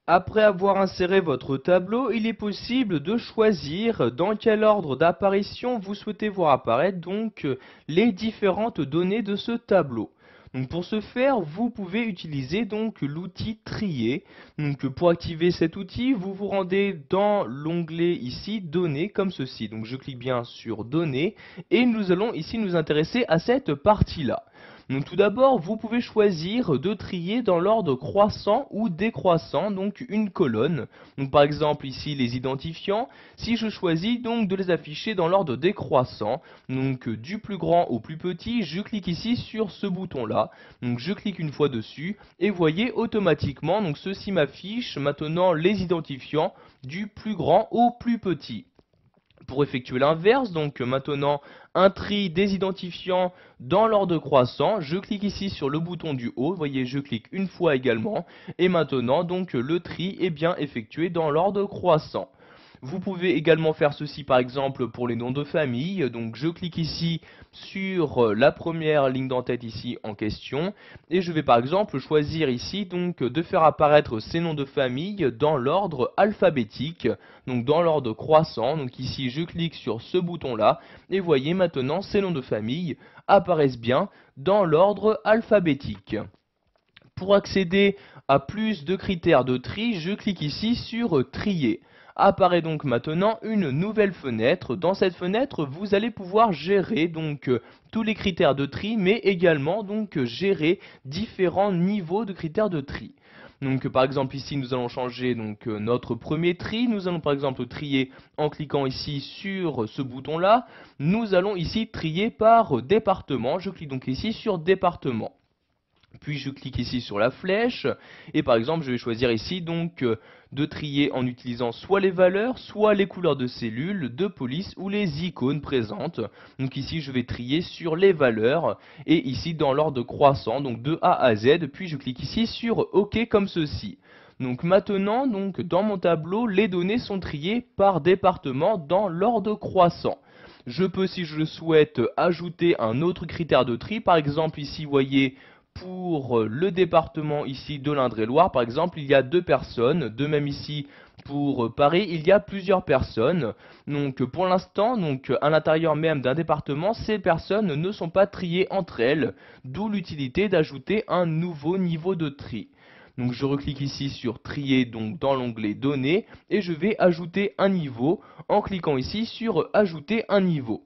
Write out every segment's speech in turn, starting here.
Après avoir inséré votre tableau, il est possible de choisir dans quel ordre d'apparition vous souhaitez voir apparaître les différentes données de ce tableau. Donc pour ce faire, vous pouvez utiliser l'outil trier. Donc pour activer cet outil, vous vous rendez dans l'onglet ici données comme ceci. Donc je clique bien sur données et nous allons ici nous intéresser à cette partie-là. Donc tout d'abord, vous pouvez choisir de trier dans l'ordre croissant ou décroissant, donc une colonne. Donc par exemple ici les identifiants, si je choisis donc de les afficher dans l'ordre décroissant, donc du plus grand au plus petit, je clique ici sur ce bouton-là. Donc je clique une fois dessus et voyez automatiquement, donc ceci m'affiche maintenant les identifiants du plus grand au plus petit. Pour effectuer l'inverse, donc maintenant un tri des identifiants dans l'ordre croissant, je clique ici sur le bouton du haut, vous voyez je clique une fois également, et maintenant donc le tri est bien effectué dans l'ordre croissant. Vous pouvez également faire ceci par exemple pour les noms de famille, donc je clique ici sur la première ligne d'en-tête ici en question, et je vais par exemple choisir ici de faire apparaître ces noms de famille dans l'ordre alphabétique, donc dans l'ordre croissant. Donc ici je clique sur ce bouton là et voyez maintenant ces noms de famille apparaissent bien dans l'ordre alphabétique. Pour accéder à plus de critères de tri, je clique ici sur trier. Apparaît donc maintenant une nouvelle fenêtre. Dans cette fenêtre, vous allez pouvoir gérer tous les critères de tri, mais également gérer différents niveaux de critères de tri. Donc par exemple ici nous allons changer notre premier tri, nous allons par exemple trier en cliquant ici sur ce bouton là, nous allons ici trier par département, je clique donc ici sur département. Puis je clique ici sur la flèche et par exemple je vais choisir ici de trier en utilisant soit les valeurs, soit les couleurs de cellules, de police ou les icônes présentes. Donc ici je vais trier sur les valeurs et ici dans l'ordre croissant, donc de A à Z, puis je clique ici sur OK comme ceci. Donc maintenant, dans mon tableau, les données sont triées par département dans l'ordre croissant. Je peux, si je le souhaite, ajouter un autre critère de tri. Par exemple, ici, vous voyez, pour le département ici de l'Indre-et-Loire, par exemple, il y a 2 personnes. De même ici, pour Paris, il y a plusieurs personnes. Donc pour l'instant, à l'intérieur même d'un département, ces personnes ne sont pas triées entre elles, d'où l'utilité d'ajouter un nouveau niveau de tri. Donc je reclique ici sur trier dans l'onglet données et je vais ajouter un niveau en cliquant ici sur ajouter un niveau.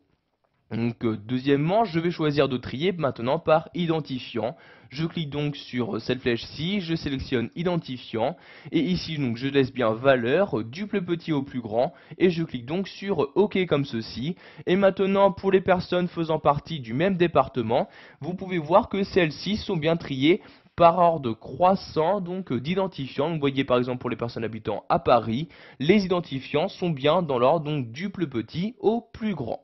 Deuxièmement, je vais choisir de trier maintenant par identifiant. Je clique donc sur cette flèche-ci, je sélectionne identifiant et ici je laisse bien valeur du plus petit au plus grand et je clique donc sur OK comme ceci. Et maintenant pour les personnes faisant partie du même département, vous pouvez voir que celles-ci sont bien triées par ordre croissant d'identifiants. Vous voyez par exemple pour les personnes habitant à Paris, les identifiants sont bien dans l'ordre du plus petit au plus grand.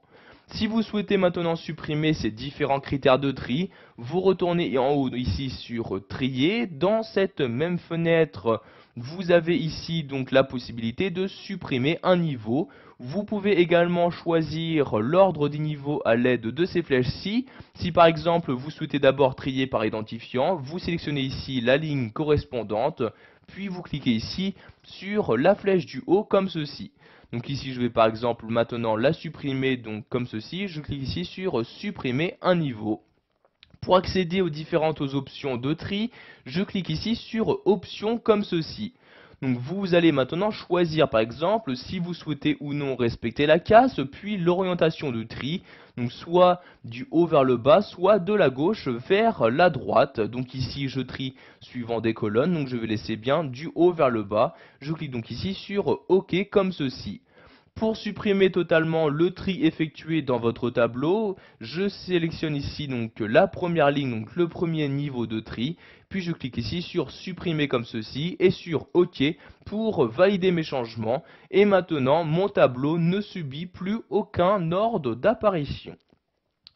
Si vous souhaitez maintenant supprimer ces différents critères de tri, vous retournez en haut ici sur trier. Dans cette même fenêtre, vous avez ici la possibilité de supprimer un niveau. Vous pouvez également choisir l'ordre des niveaux à l'aide de ces flèches-ci. Si par exemple vous souhaitez d'abord trier par identifiant, vous sélectionnez ici la ligne correspondante, puis vous cliquez ici sur la flèche du haut comme ceci. Donc ici je vais par exemple maintenant la supprimer comme ceci, je clique ici sur supprimer un niveau. Pour accéder aux différentes options de tri, je clique ici sur options comme ceci. Donc vous allez maintenant choisir par exemple si vous souhaitez ou non respecter la casse, puis l'orientation de tri, donc soit du haut vers le bas, soit de la gauche vers la droite. Donc ici je trie suivant des colonnes, donc je vais laisser bien du haut vers le bas. Je clique donc ici sur OK comme ceci. Pour supprimer totalement le tri effectué dans votre tableau, je sélectionne ici la première ligne, donc le premier niveau de tri, puis je clique ici sur supprimer comme ceci et sur OK pour valider mes changements. Et maintenant, mon tableau ne subit plus aucun ordre d'apparition.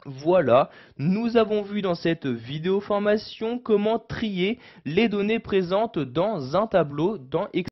Voilà, nous avons vu dans cette vidéo formation comment trier les données présentes dans un tableau dans Excel.